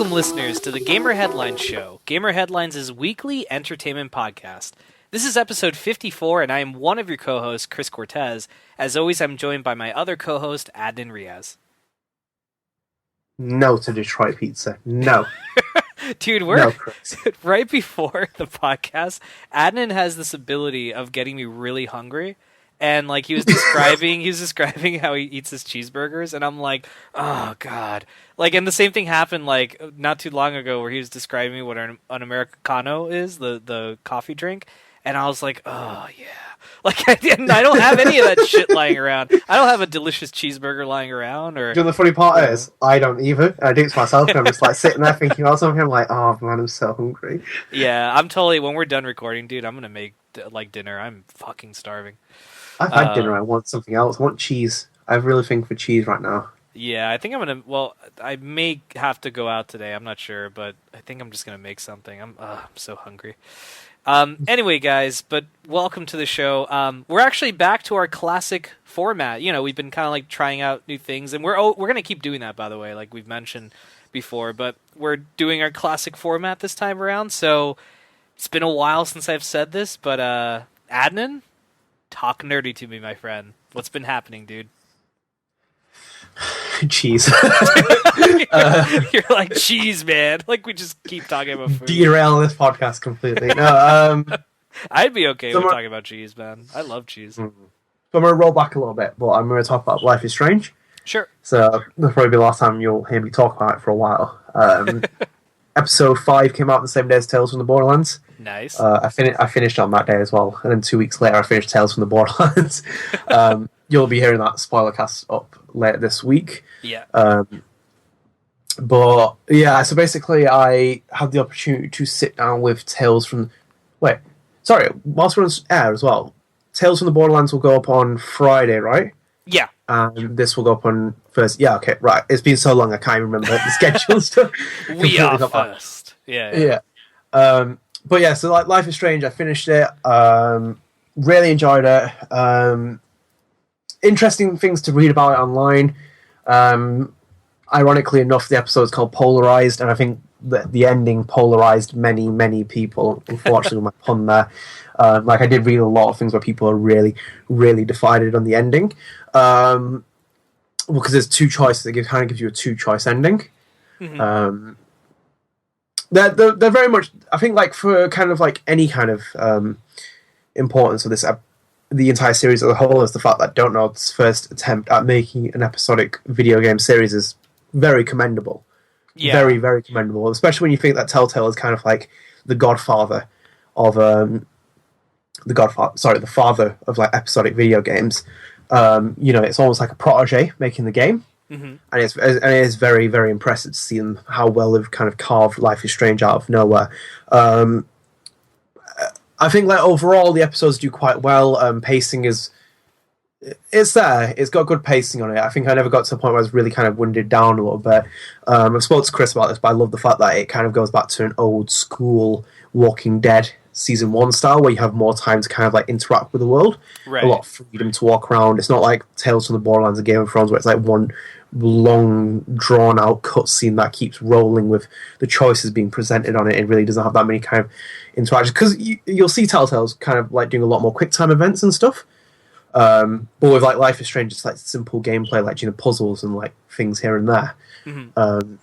Welcome, listeners, to the Gamer Headlines Show, Gamer Headlines' weekly entertainment podcast. This is episode 54, and I am one of your co-hosts, Chris Cortez. As always, I'm joined by my other co-host, Adnan Riaz. No to Detroit pizza. No. Dude, right before the podcast, Adnan has this ability of getting me really hungry. And like he was describing how he eats his cheeseburgers, and I'm like, oh god. Like, and the same thing happened like not too long ago where he was describing what an Americano is, the coffee drink, and I was like, oh yeah. Like I don't have any of that shit lying around. I don't have a delicious cheeseburger lying around. Or you know, the funny part is, I don't either. I do it to myself, and I'm just like sitting there thinking about something. I'm like, oh man, I'm so hungry. Yeah, I'm totally. When we're done recording, dude, I'm gonna make like dinner. I'm fucking starving. I've had dinner. I want something else. I want cheese. I really think for cheese right now. Yeah, I think I'm gonna. Well, I may have to go out today. I'm not sure, but I think I'm just gonna make something. I'm so hungry. Anyway, guys, but welcome to the show. We're actually back to our classic format. You know, we've been kind of like trying out new things, and we're gonna keep doing that, by the way, like we've mentioned before. But we're doing our classic format this time around. So it's been a while since I've said this, but Adnan, talk nerdy to me, my friend. What's been happening, dude? Cheese. You're like, cheese, man. Like, we just keep talking about food. Derail this podcast completely. No, I'd be okay with talking about cheese, man. I love cheese. So I'm going to roll back a little bit, but I'm going to talk about Life is Strange. Sure. So that'll probably be the last time you'll hear me talk about it for a while. Episode 5 came out the same day as Tales from the Borderlands. Nice. I finished on that day as well, and then 2 weeks later I finished Tales from the Borderlands. You'll be hearing that spoiler cast up later this week. Yeah. But yeah, so basically I had the opportunity to sit down with Tales from... whilst we're on air as well, Tales from the Borderlands will go up on Friday, right? Yeah. And this will go up on Thursday. Yeah, okay, right. It's been so long I can't remember the schedule and stuff. We are first. Yeah. But yeah, so like Life is Strange, I finished it. Really enjoyed it. Interesting things to read about it online. Ironically enough, the episode's called Polarized, and I think that the ending polarized many, many people. Unfortunately, my pun there. Like I did read a lot of things where people are really, really divided on the ending. Because there's two choices. It kind of gives you a two-choice ending. Mm-hmm. They're very much, I think, like for kind of like any kind of importance of this, the entire series as a whole, is the fact that Don't Nod's first attempt at making an episodic video game series is very commendable. Yeah. Very, very commendable, especially when you think that Telltale is kind of like the godfather of the father of like episodic video games. You know, it's almost like a protege making the game. Mm-hmm. And it is very, very impressive to see them, how well they've kind of carved Life is Strange out of nowhere. I think like overall the episodes do quite well. Pacing it's there. It's got good pacing on it. I think I never got to the point where I was really kind of winded down a little bit. I've spoken to Chris about this, but I love the fact that it kind of goes back to an old school Walking Dead season 1 style, where you have more time to kind of like interact with the world. Right. A lot of freedom to walk around. It's not like Tales from the Borderlands and Game of Thrones, where it's like one long, drawn-out cutscene that keeps rolling with the choices being presented on it. It really doesn't have that many kind of interactions. Because you'll see Telltale's kind of like doing a lot more quick-time events and stuff. But with like Life is Strange, it's like simple gameplay, like, you know, puzzles and like things here and there. Mm-hmm.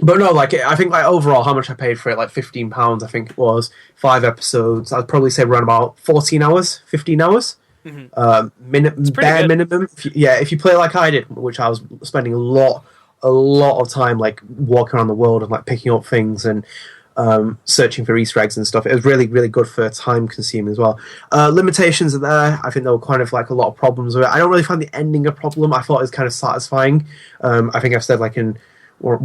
But no, like I think like overall, how much I paid for it, like £15, I think it was, 5 episodes. I'd probably say around about 14 hours, 15 hours. Mm-hmm. Bare minimum. If you play like I did, which I was spending a lot of time like walking around the world and like picking up things and searching for Easter eggs and stuff. It was really, really good for time consuming as well. Limitations are there. I think there were kind of like a lot of problems with it. I don't really find the ending a problem. I thought it was kind of satisfying. I think I've said like in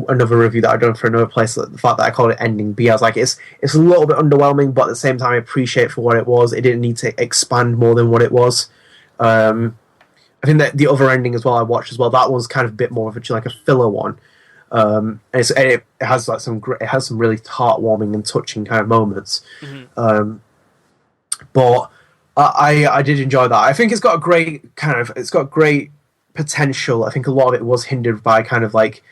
another review that I've done for another place, the fact that I called it ending B, I was like, it's a little bit underwhelming, but at the same time I appreciate it for what it was. It didn't need to expand more than what it was. I think that the other ending as well I watched as well, that one's kind of a bit more of a filler one. And it has like some really heartwarming and touching kind of moments. Mm-hmm. But I did enjoy that. I think it's got great potential. I think a lot of it was hindered by kind of like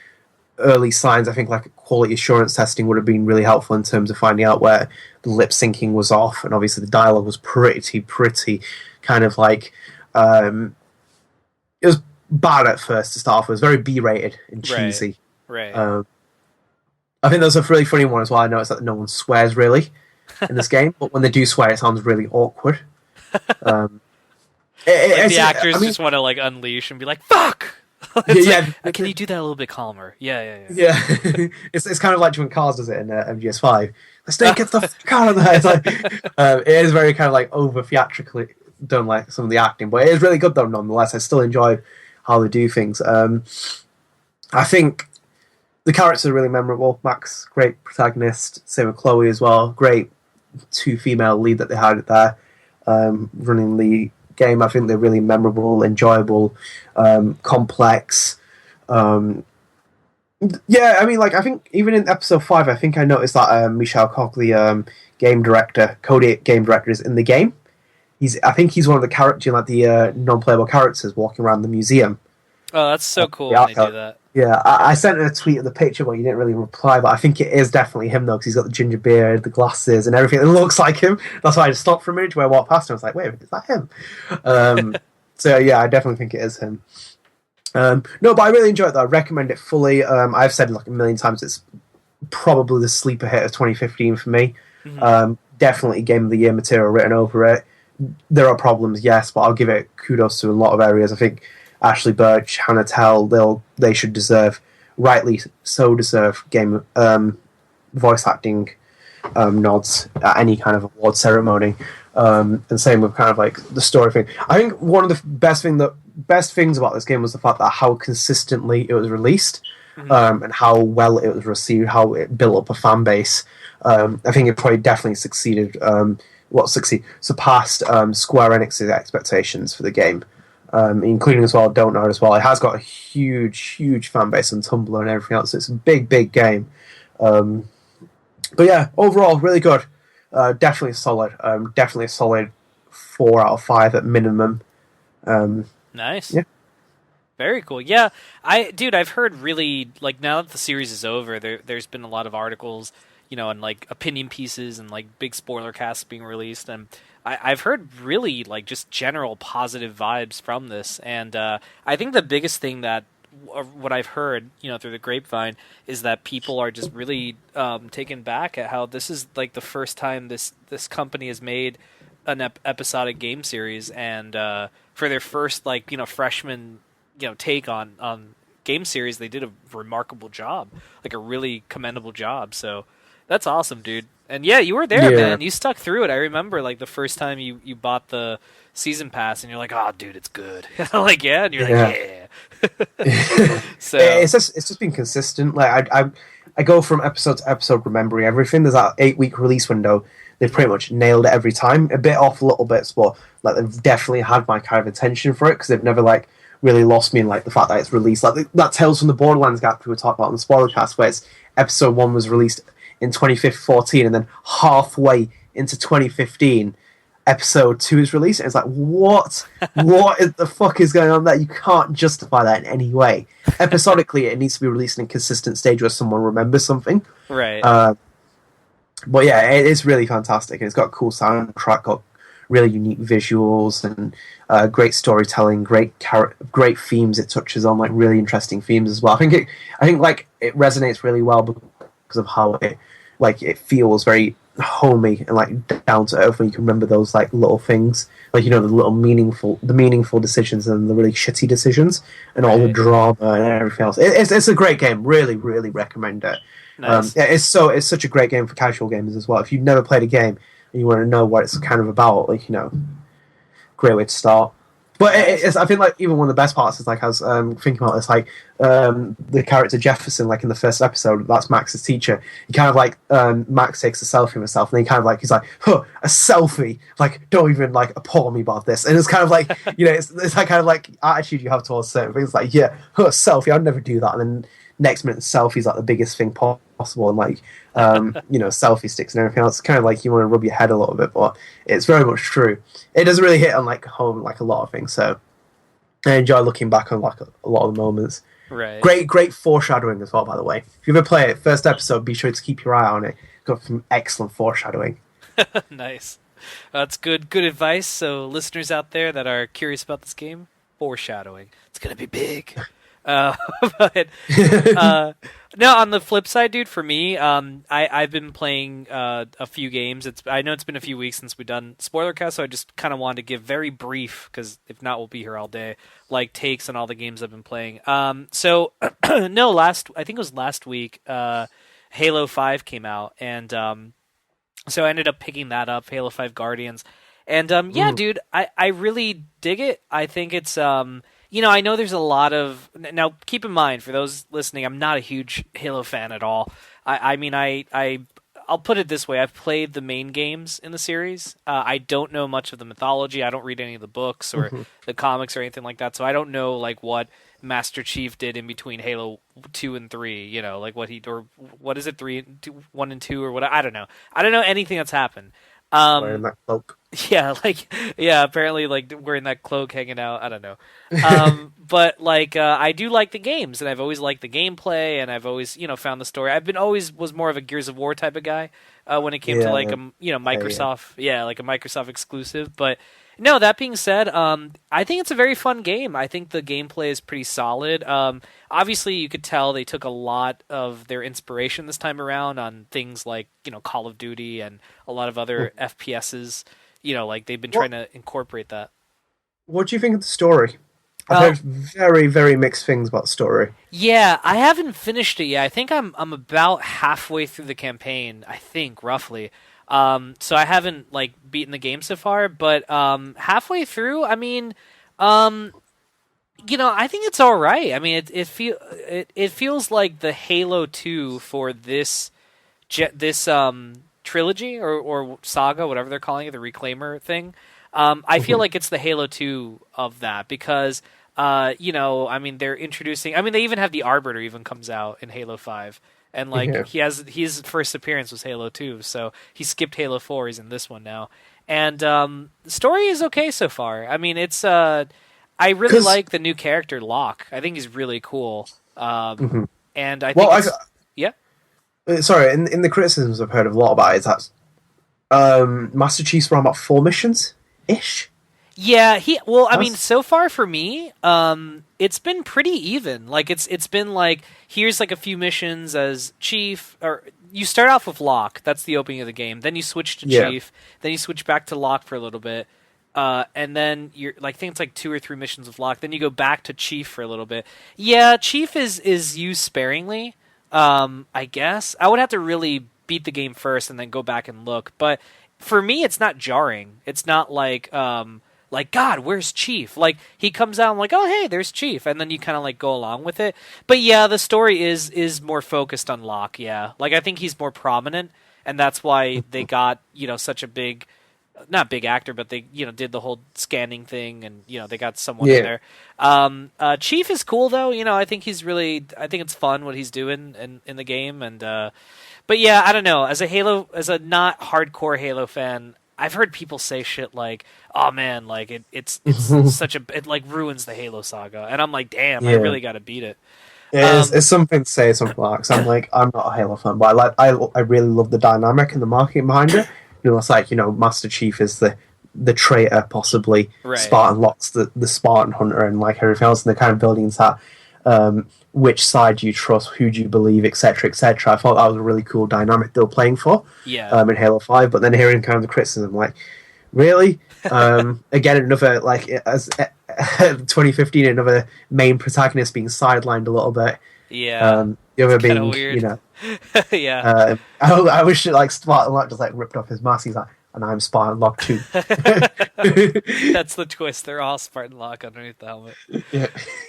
early signs. I think like quality assurance testing would have been really helpful in terms of finding out where the lip syncing was off, and obviously the dialogue was pretty kind of like it was bad at first to start off. It was very B-rated and Right. cheesy. Right. I think there's a really funny one as well. I noticed that no one swears really in this game, but when they do swear, it sounds really awkward. Um, Like the I actors mean, just want to like unleash and be like, "Fuck!" It's like, yeah, can you do that a little bit calmer? Yeah, yeah. It's kind of like when Cars does it in MGS5. Let's take get the fuck out of there. It's like, it is very kind of like over theatrically done, like some of the acting, but it is really good though. Nonetheless, I still enjoy how they do things. I think the characters are really memorable. Max, great protagonist. Same with Chloe as well. Great two female lead that they had there, running the game. I think they're really memorable, enjoyable, complex. Yeah, I mean, like I think even in episode 5, I think I noticed that Michel Koch, the Cody game director, is in the game. I think he's one of the characters, like the non-playable characters walking around the museum. Oh, that's so cool The when they archive. do that. Yeah, I sent a tweet of the picture, but you didn't really reply. But I think it is definitely him though, because he's got the ginger beard, the glasses, and everything. It looks like him. That's why I just stopped for a minute when I walked past him. I was like, "Wait, is that him?" So yeah, I definitely think it is him. No, but I really enjoyed it. Though. I recommend it fully. I've said like a million times, it's probably the sleeper hit of 2015 for me. Definitely Game of the Year material written over it. There are problems, yes, but I'll give it kudos to a lot of areas. I think Ashley Birch, Hannah Tell, they should deserve, rightly so deserve game voice acting nods at any kind of award ceremony. And same with kind of like the story thing. I think one of the best things about this game was the fact that how consistently it was released, and how well it was received, how it built up a fan base. I think it probably definitely surpassed Square Enix's expectations for the game. Including as well, Don't Know as well. It has got a huge fan base on Tumblr and everything else. It's a big game. But yeah, overall, really good. Definitely solid. Definitely a solid 4 out of 5 at minimum. Nice. Yeah. Very cool. Yeah, I've heard really like now that the series is over, there's been a lot of articles, and like opinion pieces and like big spoiler casts being released, and I've heard really like just general positive vibes from this, and I think the biggest thing that what I've heard, through the grapevine, is that people are just really taken back at how this is like the first time this company has made an episodic game series, and for their first like freshman take on game series, they did a remarkable job, like a really commendable job. So that's awesome, dude. And yeah, you were there, man. You stuck through it. I remember like the first time you bought the season pass, and you're like, "Oh, dude, it's good." Like, yeah, and you're like, "Yeah." So it's just been consistent. Like I go from episode to episode remembering everything. There's that 8-week release window. They've pretty much nailed it every time. A bit off, a little bits, but like they've definitely had my kind of attention for it, because they've never like really lost me in like the fact that it's released. Like that Tales from the Borderlands gap we were talking about on the spoilercast, where it's episode 1 was released in 2014, and then halfway into 2015, episode 2 is released. And it's like, what the fuck is going on there? You can't justify that in any way. Episodically, it needs to be released in a consistent stage where someone remembers something. right. But yeah, it is really fantastic, and it's got a cool soundtrack, got really unique visuals, and great storytelling, great themes it touches on, like really interesting themes as well. I think it resonates really well because of how it feels very homey and like down to earth when you can remember those like little things, like the little meaningful decisions and the really shitty decisions and all the drama and everything else. It's a great game. Really recommend it. Nice. It's such a great game for casual gamers as well. If you've never played a game and you want to know what it's kind of about, like great way to start. But I think like even one of the best parts is like I was thinking about this, like the character Jefferson, like in the first episode, that's Max's teacher. He kind of like Max takes a selfie of himself, and then he kind of like he's like, "Huh, a selfie! Like don't even like appall me about this." And it's kind of like it's that kind of like attitude you have towards certain things, like selfie, I'd never do that. And then next minute, selfie's like the biggest thing possible, and like selfie sticks and everything else. It's kind of like you want to rub your head a little bit, but it's very much true. It doesn't really hit on like home like a lot of things, so I enjoy looking back on like a lot of the moments. Right. Great foreshadowing as well, by the way. If you ever play it, first episode, be sure to keep your eye on it. Got some excellent foreshadowing. Nice. That's good advice. So listeners out there that are curious about this game, foreshadowing. It's gonna be big. Uh, but uh, no, on the flip side, dude, for me, I've been playing a few games. I know it's been a few weeks since we've done spoiler cast, so I just kind of wanted to give very brief, because if not, we'll be here all day. Like takes on all the games I've been playing. So no, I think it was last week. Halo 5 came out, and so I ended up picking that up, Halo 5 Guardians. And yeah, dude, I really dig it. I think it's I know there's a lot of now. Keep in mind, for those listening, I'm not a huge Halo fan at all. I mean, I'll put it this way: I've played the main games in the series. I don't know much of the mythology. I don't read any of the books or the comics or anything like that. So I don't know like what Master Chief did in between Halo 2 and 3. You know, like or what is it 1 and 2 or what? I don't know. I don't know anything that's happened. Wearing that cloak. Yeah, apparently, like, wearing that cloak, hanging out, I don't know. But, like, I do like the games, and I've always liked the gameplay, and I've always, found the story. Was more of a Gears of War type of guy when it came to, like, Microsoft, like a Microsoft exclusive. But, no, that being said, I think it's a very fun game. I think the gameplay is pretty solid. Obviously, you could tell they took a lot of their inspiration this time around on things like, Call of Duty and a lot of other FPSs. Like they've been trying to incorporate that. What do you think of the story? I've heard very, very mixed things about the story. Yeah, I haven't finished it yet. I think I'm about halfway through the campaign, I think, roughly. So I haven't like beaten the game so far, but halfway through, I mean, I think it's all right. I mean, it feels like the Halo 2 for this trilogy or saga, whatever they're calling it, the Reclaimer thing. I feel like it's the Halo 2 of that because, I mean, they're introducing. I mean, they even have the Arbiter even comes out in Halo 5, and like his first appearance was Halo 2, so he skipped Halo 4. He's in this one now, and the story is okay so far. I mean, it's I really like the new character Locke. I think he's really cool, and I think yeah. Sorry, in the criticisms I've heard a lot about it, is that Master Chief's run about 4 missions ish. Yeah, I mean, so far for me, it's been pretty even. Like it's been like here's like a few missions as Chief, or you start off with Locke. That's the opening of the game. Then you switch to Chief. Then you switch back to Locke for a little bit. And then you're like, I think it's like 2 or 3 missions with Locke. Then you go back to Chief for a little bit. Yeah, Chief is used sparingly. I guess I would have to really beat the game first and then go back and look. But for me, it's not jarring. It's not like God, where's Chief? Like he comes out, I'm like, oh hey, there's Chief, and then you kind of like go along with it. But yeah, the story is more focused on Locke. Yeah, like I think he's more prominent, and that's why they got such a big. Not big actor, but they did the whole scanning thing, and they got someone in there. Chief is cool though. I think I think it's fun what he's doing in the game, and but yeah, I don't know. As a not hardcore Halo fan, I've heard people say shit like, "Oh man, like it's it like ruins the Halo saga," and I'm like, "Damn, I really got to beat it." It's something to say, something like. I'm like, I'm not a Halo fan, but I really love the dynamic and the marketing behind it. It's like, Master Chief is the traitor, possibly. Right. Spartan Locke's the Spartan hunter, and like everything else, and they're kind of building into that. Which side do you trust? Who do you believe? Etc. Etc. I thought that was a really cool dynamic they were playing for. Yeah. In Halo 5, but then hearing kind of the criticism, like, really? Again, another like as 2015, another main protagonist being sidelined a little bit. Yeah. The other being weird. Yeah. I wish like Spartan Locke just like ripped off his mask. He's like, and I'm Spartan Locke too. That's the twist. They're all Spartan Locke underneath the helmet. Yeah.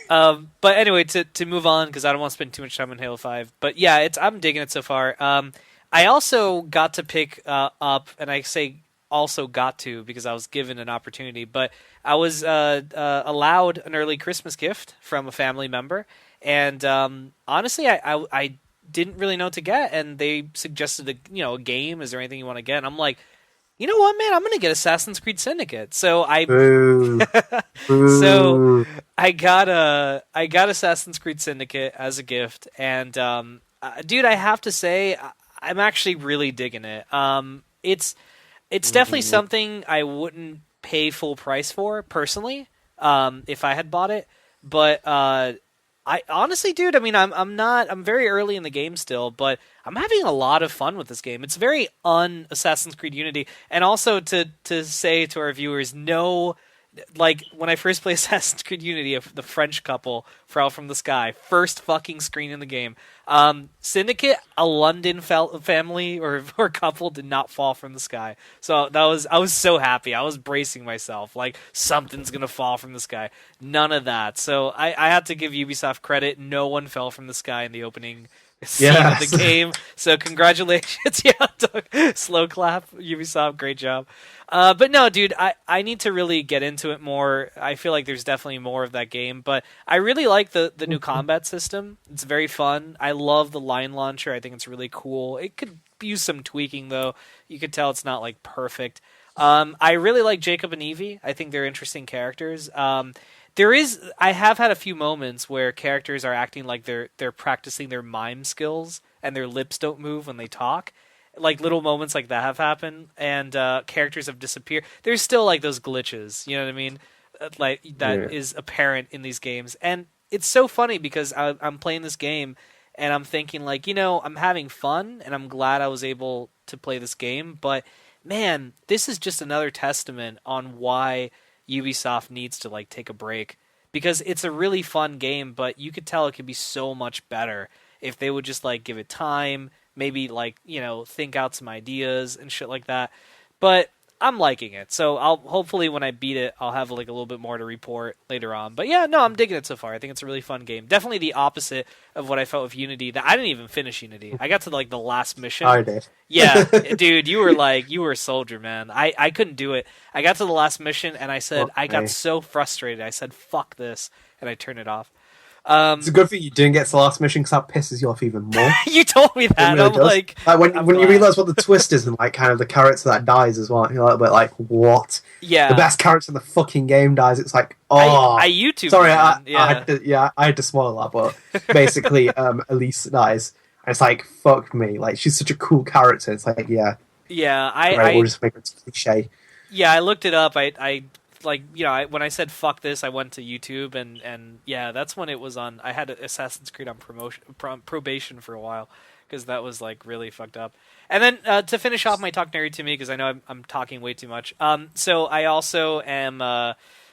But anyway, to move on, because I don't want to spend too much time on Halo 5. But yeah, I'm digging it so far. I also got to pick up, and I say also got to because I was given an opportunity, but I was allowed an early Christmas gift from a family member. And honestly, I didn't really know what to get, and they suggested a game. Is there anything you want to get? And I'm like, you know what, man? I'm gonna get Assassin's Creed Syndicate. So I, Boo. so I got Assassin's Creed Syndicate as a gift, and dude, I have to say I'm actually really digging it. It's definitely Mm, something I wouldn't pay full price for personally, if I had bought it. But I honestly, dude, I mean, I'm very early in the game still, but I'm having a lot of fun with this game. It's very un Assassin's Creed Unity, and also to say to our viewers, no, like when I first played Assassin's Creed Unity, the French couple fell from the sky, first fucking screen in the game. Syndicate, a London family or couple did not fall from the sky, so I was so happy. I was bracing myself, like something's gonna fall from the sky. None of that. So I had to give Ubisoft credit. No one fell from the sky in the opening scene of the yes. game. So congratulations, yeah, Doug. Slow clap, Ubisoft, great job. But no, dude, I need to really get into it more. I feel like there's definitely more of that game, but I really like the new combat system. It's very fun. I love the line launcher. I think it's really cool. It could use some tweaking though. You could tell it's not like perfect. I really like Jacob and Evie. I think they're interesting characters. I have had a few moments where characters are acting like they're practicing their mime skills and their lips don't move when they talk. Like little moments like that have happened, and characters have disappeared. There's still like those glitches, you know what I mean? Like that Yeah. is apparent in these games, and it's so funny because I'm playing this game and I'm thinking like, I'm having fun and I'm glad I was able to play this game, but man, this is just another testament on why Ubisoft needs to like take a break, because it's a really fun game, but you could tell it could be so much better if they would just like give it time, maybe like, think out some ideas and shit like that. But I'm liking it. So I'll hopefully when I beat it, I'll have like a little bit more to report later on. But yeah, no, I'm digging it so far. I think it's a really fun game. Definitely the opposite of what I felt with Unity. That I didn't even finish Unity. I got to like the last mission. I did. Yeah, dude, you were a soldier, man. I couldn't do it. I got to the last mission and I said Fuck I got me. so frustrated. I said fuck this and I turned it off. It's a Um, good thing you didn't get to the last mission because that pisses you off even more. you told me It that. really I'm does. like, Like I'm when you glad. realize what the twist is and like kind of the character that dies as well, you're like what? The Yeah, best character in the fucking game dies. It's like, I oh, YouTubed sorry, it, man. I Yeah. had to, yeah, I had to spoil that, but basically, Elise dies, and it's like, fuck me, like she's such a cool character. It's like, yeah, Yeah, great, we'll just make it cliche. yeah, I looked it up. I like, when I said fuck this, I went to YouTube and yeah, that's when it was on. I had Assassin's Creed on probation for a while because that was like really fucked up. And then to finish off my talk nerd to me because I know I'm talking way too much. So I also am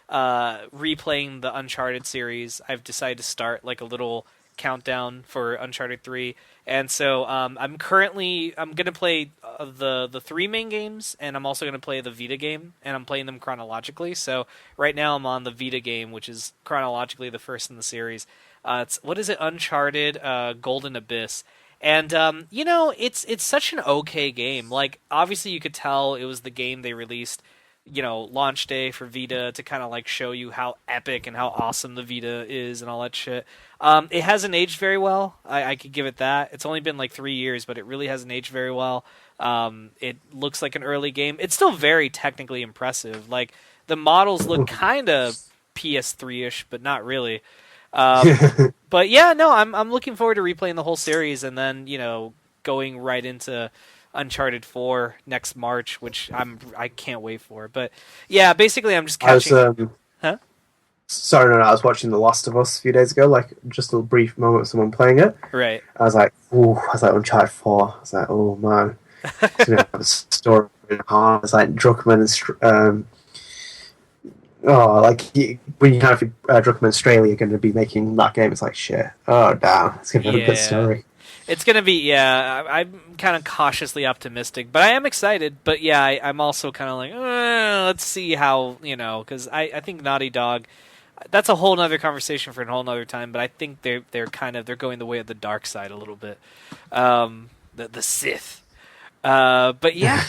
replaying the Uncharted series. I've decided to start like a little countdown for Uncharted 3. And so I'm gonna play the three main games, and I'm also gonna play the Vita game, and I'm playing them chronologically. So right now I'm on the Vita game, which is chronologically the first in the series. It's what is it? Uncharted Golden Abyss. And it's such an okay game. Like obviously you could tell it was the game they released, launch day for Vita to kind of like show you how epic and how awesome the Vita is and all that shit. It hasn't aged very well. I could give it that. It's only been like 3 years, but it really hasn't aged very well. It looks like an early game. It's still very technically impressive. Like the models look kind of PS3 ish, but not really. Um, but yeah, no, I'm looking forward to replaying the whole series and then going right into Uncharted 4 next March, which I can't wait for. But yeah, basically I'm just I was catching. Huh? sorry, no, I was watching The Last of Us a few days ago, like just a brief moment of someone playing it. Right. I was like, ooh, I was like Uncharted 4. I was like, oh man, it's gonna have a story. It's like Druckmann and like when you have Druckmann Australia going to be making that game, it's like shit. Oh damn, it's gonna have a good Yeah. story. It's gonna be, yeah. I'm kind of cautiously optimistic, but I am excited. But yeah, I'm also kind of like, let's see how because I think Naughty Dog. That's a whole nother conversation for a whole nother time. But I think they're going the way of the dark side a little bit, the Sith. But yeah,